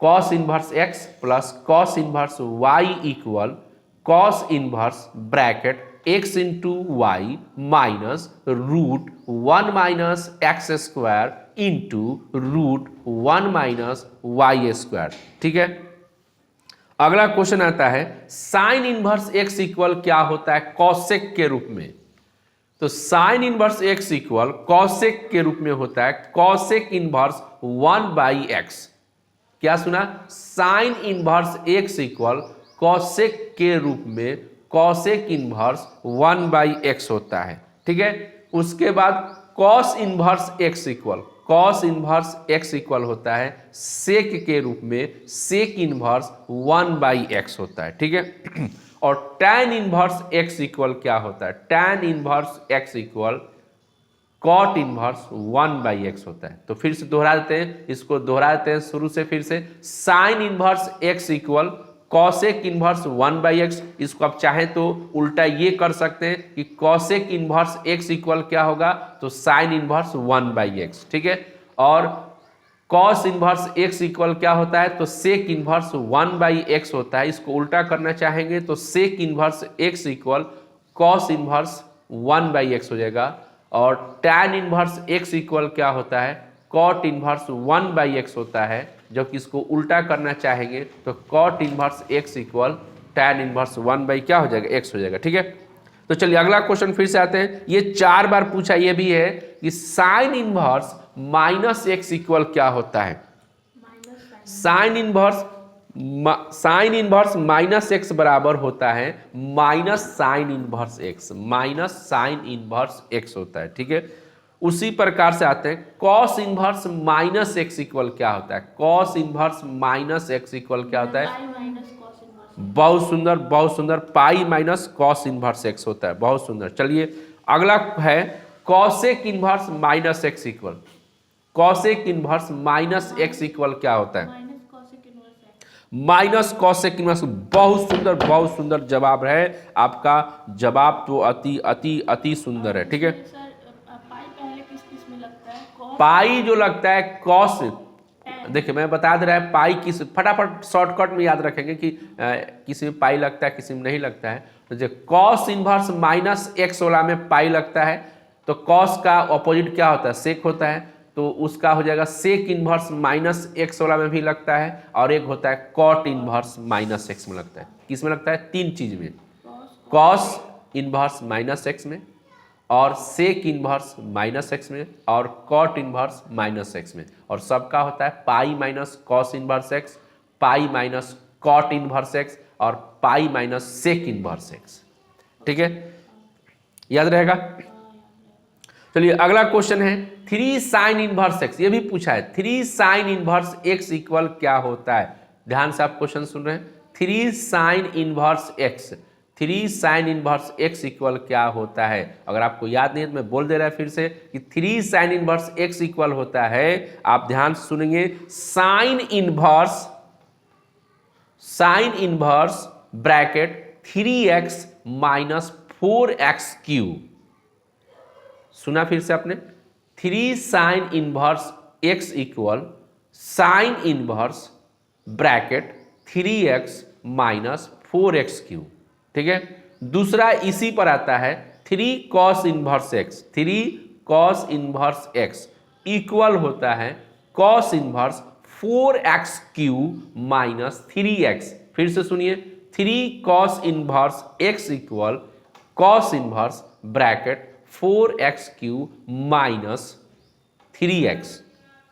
cos inverse x plus cos inverse y equal cos inverse bracket x into Y minus root 1 minus X square into root 1 minus Y square. ठीक है, अगला question आता है sine inverse x equal क्या होता है कॉसेक के रूप में? तो sign inverse x equal cosec के रूप में होता है कॉसेक इनवर्स 1 बाई एक्स। क्या सुना? Sign inverse x equal cosec के रूप में कॉसेक इनवर्स 1 बाई एक्स होता है। ठीक है, उसके बाद cos inverse x equal cos inverse x equal होता है सेक के रूप में सेक इनवर्स 1 बाई एक्स होता है। ठीक है, और tan इनवर्स x इक्वल क्या होता है? tan इनवर्स x इक्वल कॉट इनवर्स 1 बाई एक्स होता है। तो फिर से दोहरा देते हैं, इसको दोहरा देते हैं शुरू से फिर से। Sign inverse x equal cosec inverse 1 by x. इसको आप चाहें तो उल्टा ये कर सकते हैं कि कॉसेक इनवर्स x इक्वल क्या होगा? तो साइन इनवर्स 1 बाई एक्स। ठीक है, और कॉस इनवर्स x इक्वल क्या होता है? तो सेक इनवर्स 1 बाई एक्स होता है। इसको उल्टा करना चाहेंगे तो sec inverse x equal cos inverse 1 by X हो जाएगा। और tan इनवर्स x इक्वल क्या होता है? कॉट इनवर्स 1 बाई एक्स होता है। जबकि इसको उल्टा करना चाहेंगे तो cot inverse x equal tan inverse 1 by क्या हो जाएगा? x हो जाएगा। ठीक है, तो चलिए अगला क्वेश्चन फिर से आते हैं। ये 4 बार पूछा, ये भी है कि sine inverse minus x equal क्या होता है? Sine inverse sine inverse minus x बराबर होता है minus sign inverse x, minus sign inverse x होता है, ठीक है। उसी प्रकार से आते हैं cos inverse minus x equal क्या होता है, cos inverse minus x equal क्या होता है, पाई माइनस कॉस इनवर्स। बहुत सुंदर बहुत सुंदर, पाई माइनस कॉस इनवर्स एक्स होता है, बहुत सुंदर। चलिए अगला है cosec inverse minus x equal, cosec inverse minus x equal क्या होता है, minus cosec inverse x. Minus cosec inverse. बहुत सुंदर जवाब है आपका, जवाब तो अति अति अति सुंदर है, ठीक है। सर पाई पहले किस किस में लगता है, कॉस पाई जो लगता है कॉस, देखिए मैं बता दे रहा है पाई किस, फटाफट शॉर्टकट में याद रखेंगे कि किसी में पाई लगता है किसी में नहीं लगता है। तो जो कॉस इनवर्स माइनस एक्स वाला में पाई लगता है तो कॉस का ऑपोजिट क्या होता है, सेक होता है, तो उसका हो जाएगा सेक इनवर्स माइनस एक्स वाला में भी लगता है, और एक होता है कॉट इनवर्स माइनस एक्स में लगता है। किस में लगता है, तीन चीज में, कॉस इनवर्स माइनस एक्स में, और सेक इनवर्स माइनस एक्स में, और कॉट इनवर्स माइनस एक्स में, और सबका होता है pi minus cos inverse x, pi minus cot inverse x, और pi minus sec inverse x, ठीक है, याद रहेगा। चलिए अगला क्वेश्चन है 3 साइन इनवर्स एक्स, ये भी पूछा है 3 साइन इनवर्स एक्स इक्वल क्या होता है। ध्यान से आप क्वेश्चन सुन रहे हैं, 3 sign inverse x, 3 sign inverse x equal क्या होता है। अगर आपको याद नहीं है तो मैं बोल दे रहा है फिर से कि 3 साइन इनवर्स एक्स इक्वल होता है, आप ध्यान से सुनेंगे, sign inverse bracket 3x minus 4x cube. सुना फिर से आपने, 3 sign inverse x equal sign inverse bracket 3x minus 4x cube, ठीक है। दूसरा इसी पर आता है 3 cos inverse x, 3 cos inverse x equal होता है cos inverse 4x cube minus 3x। फिर से सुनिए, 3 cos inverse x equal cos inverse bracket 4x cube minus 3x,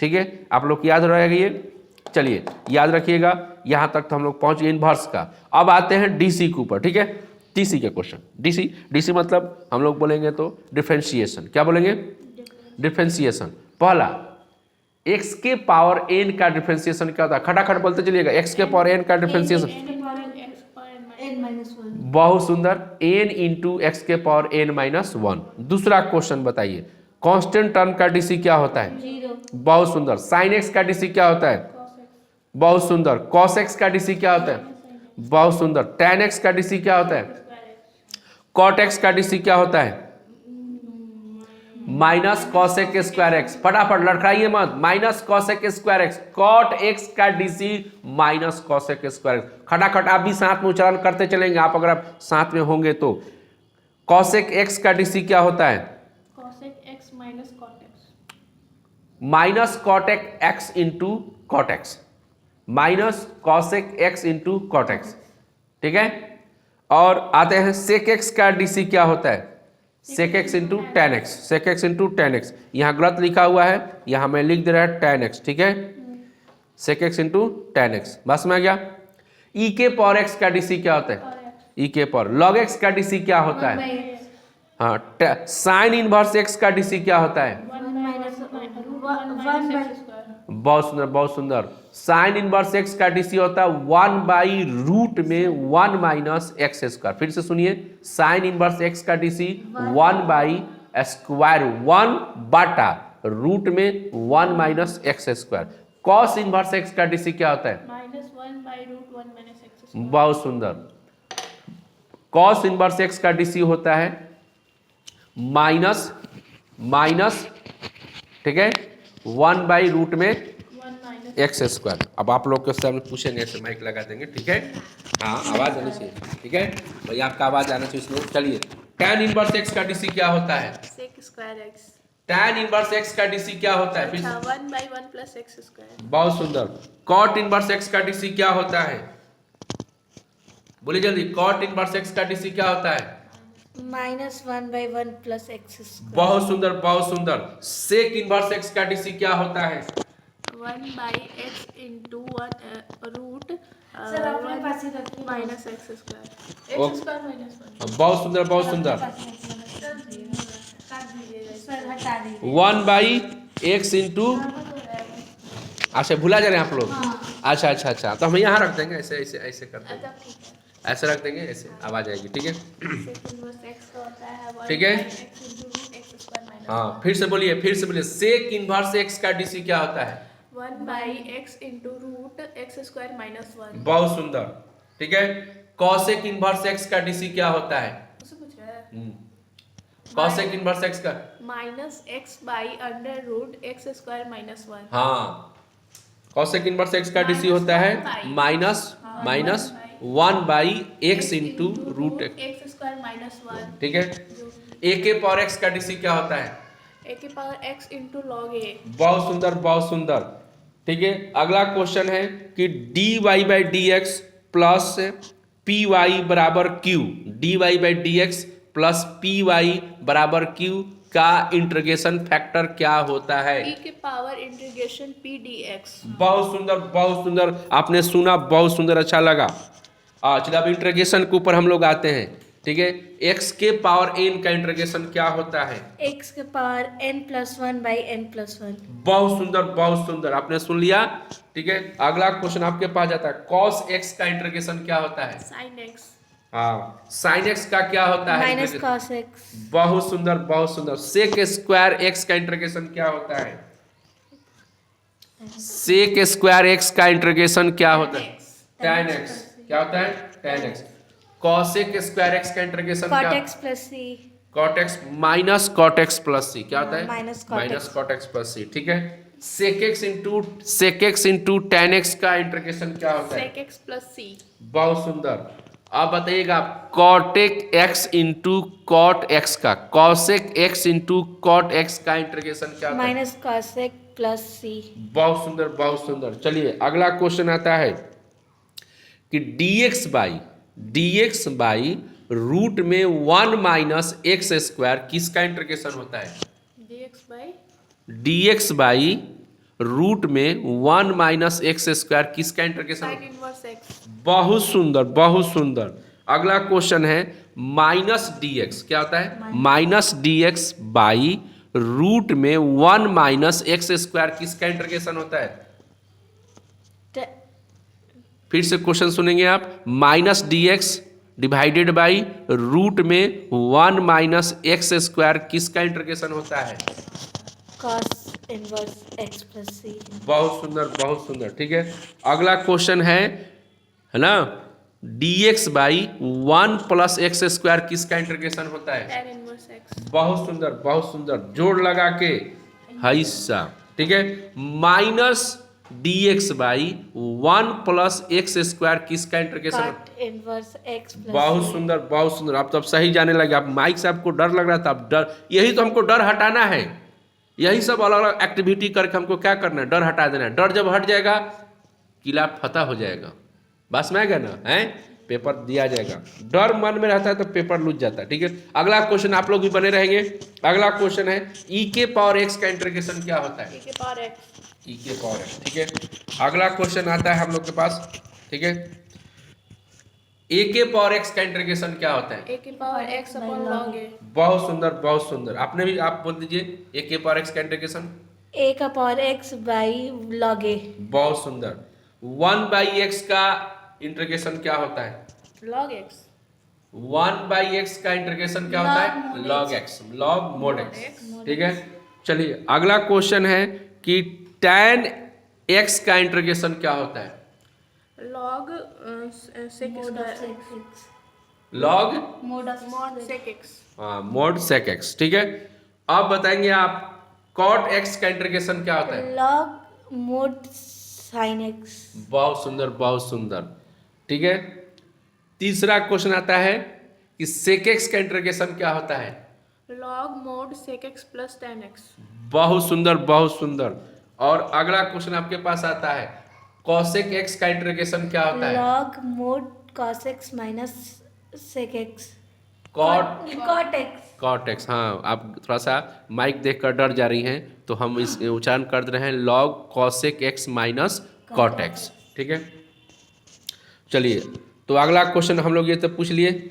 ठीक है। आप लोग याद रहेगा ये, चलिए याद रखिएगा। यहां तक तो हम लोग पहुंच गए इनवर्स का। अब आते हैं डीसी के ऊपर, ठीक है, डीसी के क्वेश्चन। डीसी मतलब हम लोग बोलेंगे तो डिफरेंशिएशन, क्या बोलेंगे, डिफरेंशिएशन। पहला x के पावर n का डिफरेंशिएशन क्या होता है, खटाखट बोलते चलिएगा, x के पावर n का डिफरेंशिएशन, बहुत सुंदर, n इंटू एक्स के पावर n माइनस 1। दूसरा क्वेश्चन बताइए, कांस्टेंट टर्म का डीसी क्या होता है, 0। बहुत सुंदर। साइन एक्स का डीसी क्या होता है, बहुत सुंदर। कॉस एक्स का डीसी क्या होता है, बहुत सुंदर। टैन एक्स का डीसी क्या होता है, कॉट एक्स का डीसी क्या होता है, माइनस कॉसेक स्क्वायर एक्स। फटाफट लड़खाइए मत, minus cosec square x. Cot x का DC minus cosec square x. खटाखट आप भी साथ में उच्चारण करते चलेंगे, आप अगर आप साथ में होंगे तो। कॉसेक एक्स का डीसी क्या होता है, cosec x minus cot x, minus cosec x into cot x, minus cosec x into cot x, ठीक है। और आते हैं सेक एक्स का डीसी क्या होता है, sec X into tan X, sec X into tan X. यहाँ गलत लिखा हुआ है, यहाँ मैं लिख दे रहा है टेन एक्स, ठीक है, sec X into tan X. बस में आ गया। ई के पावर एक्स का डीसी क्या होता है, ई के पावर। लॉग एक्स का डीसी क्या होता है, हाँ। साइन इनवर्स एक्स का डीसी क्या होता है, बहुत सुंदर बहुत सुंदर। साइन इनवर्स एक्स का डीसी होता है 1 बाई रूट में 1 माइनस एक्स स्क्वायर। फिर से सुनिए, साइन इनवर्स एक्स का डीसी 1 बाई स्क्वायर 1 बाटा रूट में 1 minus X square. Cos inverse X का डीसी क्या होता है, minus 1 by root 1 minus X. बहुत सुंदर। कॉस इनवर्स एक्स का डीसी होता है माइनस, ठीक है, 1 बाई रूट में एक्स स्क्वायर। अब आप लोग के सामने पूछेंगे, ऐसे माइक लगा देंगे, ठीक है, हाँ आवाज आनी चाहिए, ठीक है भैया, आपका आवाज आना चाहिए इसमें। चलिए टैन इनवर्स एक्स का डीसी क्या होता है, sec square X. Tan inverse X का डीसी क्या होता है, फिर 1 बाई 1 प्लस एक्स स्क्वायर। बहुत सुंदर। कॉट इनवर्स एक्स का डीसी क्या होता है, बोलिए जल्दी, कॉट इनवर्स एक्स का डीसी क्या होता है, minus 1 by 1 plus x square. बहुत सुंदर बहुत सुंदर। सेक इनवर्स एक्स का डीसी क्या होता है, 1 by X into 1 root sir अपने पास ही रखिए। Minus X square okay. X square minus 1 बहुत सुंदर बहुत सुंदर। सर हटा दीजिए। 1/x इंटू, अच्छा भुला जा रहे हैं आप लोग। अच्छा अच्छा अच्छा, तो हम यहाँ रख देंगे, ऐसे ऐसे ऐसे कर देंगे, अच्छा ठीक है ऐसे रख देंगे, ऐसे अब आ जाएगी। ठीक है सेक इनवर्स एक्स का होता है 1 ठीक है। x into root x square minus हाँ फिर से बोलिए, फिर से बोलिए, सेक इनवर्स एक्स का डीसी क्या होता है? 1 by x into root x square minus 1। बहुत सुंदर। ठीक है, कॉसेक इनवर्स एक्स का डीसी क्या होता है? उससे पूछ रहा है कॉसेक इनवर्स एक्स का, minus X by under root X square minus 1। हाँ कॉसेक इनवर्स एक्स का डीसी होता है minus 1/x into root X. X square minus 1। ठीक है, ए के पावर एक्स का डीसी क्या होता है? ए के पावर एक्स इंटू लॉग ए। बहुत सुंदर बहुत सुंदर। ठीक है, अगला क्वेश्चन है कि dy by D x plus p y बराबर q, dy by D x plus p y बराबर क्यू का इंटीग्रेशन फैक्टर क्या होता है? e के पावर इंटीग्रेशन p dx। बहुत सुंदर बहुत सुंदर, आपने सुना, बहुत सुंदर, अच्छा लगा। चलिए अब इंटीग्रेशन के ऊपर हम लोग आते हैं। ठीक है, x के पावर n का इंटीग्रेशन क्या होता है? x के पावर n+1/n+1। बहुत सुंदर बहुत सुंदर, आपने सुन लिया। ठीक है, अगला क्वेश्चन आपके पास जाता है, cos x का इंटीग्रेशन क्या होता है? sin x। हाँ, sin x का क्या होता है? Minus cos x। बहुत सुंदर बहुत सुंदर। sec स्क्वायर x का इंटीग्रेशन क्या होता है? sec स्क्वायर x का इंटीग्रेशन क्या होता है? tan x। क्या होता है? tan x। cosec square x का इंटीग्रेशन क्या? cot x plus c। cot x minus cot x plus c क्या होता है? Minus cot x। Minus cot x plus c। ठीक है, sec x into tan x का इंटीग्रेशन क्या होता है? sec x plus c। बहुत सुंदर। अब बताइएगा cotec x into cot x का, cosec x into cot x का इंटीग्रेशन क्या होता है? Minus cosec plus c। बहुत सुंदर बहुत सुंदर। चलिए अगला क्वेश्चन आता है कि dx बाई रूट में 1 माइनस एक्स स्क्वायर किसका इंटीग्रेशन होता है? dx बाई रूट में 1 माइनस एक्स स्क्वायर किसका इंटीग्रेशन? sin inverse x। बहुत सुंदर बहुत सुंदर। अगला क्वेश्चन है माइनस dx क्या होता है? माइनस dx बाई रूट में 1 माइनस एक्स स्क्वायर किसका इंटीग्रेशन होता है? फिर से क्वेश्चन सुनेंगे आप, minus dx divided by root में 1 माइनस एक्स स्क्वायर किसका इंटीग्रेशन होता है? cos inverse x plus c। बहुत सुंदर बहुत सुंदर। ठीक है, अगला क्वेश्चन है ना, dx by 1 plus x square किसका इंटीग्रेशन होता है? tan inverse x। बहुत सुंदर बहुत सुंदर, जोड़ लगा के हिस्सा। ठीक है, minus dx by 1 plus x square किसका integration? cot inverse x plus बहुत सुंदर बहुत सुंदर। आप तो अब सही जाने लगे, आप माइक से आपको डर लग रहा था, अब डर, यही तो हमको डर हटाना है, यही सब अलग अलग एक्टिविटी करके हमको क्या करना है? डर हटा देना है। डर जब हट जाएगा किला फतह हो जाएगा, बस में गया ना है, पेपर दिया जाएगा। डर मन में रहता है तो पेपर लूट जाता है। ठीक है, अगला क्वेश्चन आप लोग भी बने रहेंगे। अगला क्वेश्चन है e के पावर x का इंटीग्रेशन क्या होता है? e के पावर x। e के पावर x। ठीक है, अगला क्वेश्चन आता है हम लोग के पास। ठीक है, a के पावर x का इंटीग्रेशन क्या होता है? a के power x upon log a। बहुत सुंदर बहुत सुंदर। आपने भी, आप बोल दीजिए a के पावर x का इंटीग्रेशन। a का power x by log a। बहुत सुंदर। 1/x का इंटीग्रेशन क्या होता है? log x। 1/x का इंटीग्रेशन क्या होता है? log x, log mod x। ठीक है, चलिए अगला क्वेश्चन है कि tan x का इंटीग्रेशन क्या होता है? log sec square log mod sec x। हाँ, mod sec x। ठीक है, अब बताएंगे आप cot x का इंटीग्रेशन क्या होता है? log mod sin x। बहुत सुंदर बहुत सुंदर। ठीक है, तीसरा क्वेश्चन आता है कि sec x का इंटीग्रेशन क्या होता है? log mod sec x plus tan x। बहुत सुंदर बहुत सुंदर। और अगला क्वेश्चन आपके पास आता है, cosec x का इंटीग्रेशन क्या होता है? log mod cos x minus sec x। cot cot x। हाँ, आप थोड़ा सा माइक देखकर डर जा रही हैं, तो हम इस उच्चारण कर रहे हैं log cosec x minus cot x। ठीक है, चलिए, तो अगला क्वेश्चन हम लोग ये तो पूछ लिए।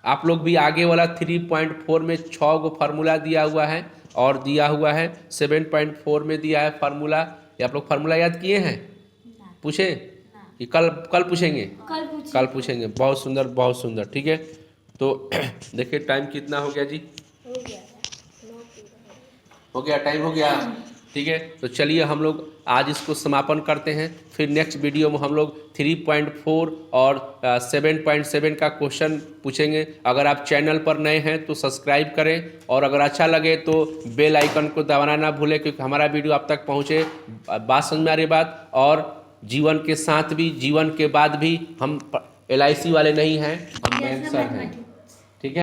आप लोग भी आगे वाला 3.4 में 6 गो फार्मूला दिया हुआ है और दिया हुआ है 7.4 में दिया है फार्मूला। ये आप लोग फार्मूला याद किए हैं? पूछे कि कल पूछेंगे? कल पूछेंगे। बहुत सुंदर, बहुत सुंदर। ठीक है, तो देखिए टाइम कितना हो गया जी? हो गया, टाइम हो गया। ठीक है, तो चलिए हम लोग आज इसको समापन करते हैं। फिर नेक्स्ट वीडियो में हम लोग 3.4 और 7.7 का क्वेश्चन पूछेंगे। अगर आप चैनल पर नए हैं तो सब्सक्राइब करें, और अगर अच्छा लगे तो बेल आइकन को दबाना ना भूलें, क्योंकि हमारा वीडियो आप तक पहुँचे। बात समझ में आ रही बात? और जीवन के साथ भी, जीवन के बाद भी हम LIC वाले नहीं हैं, हम बैंकर हैं।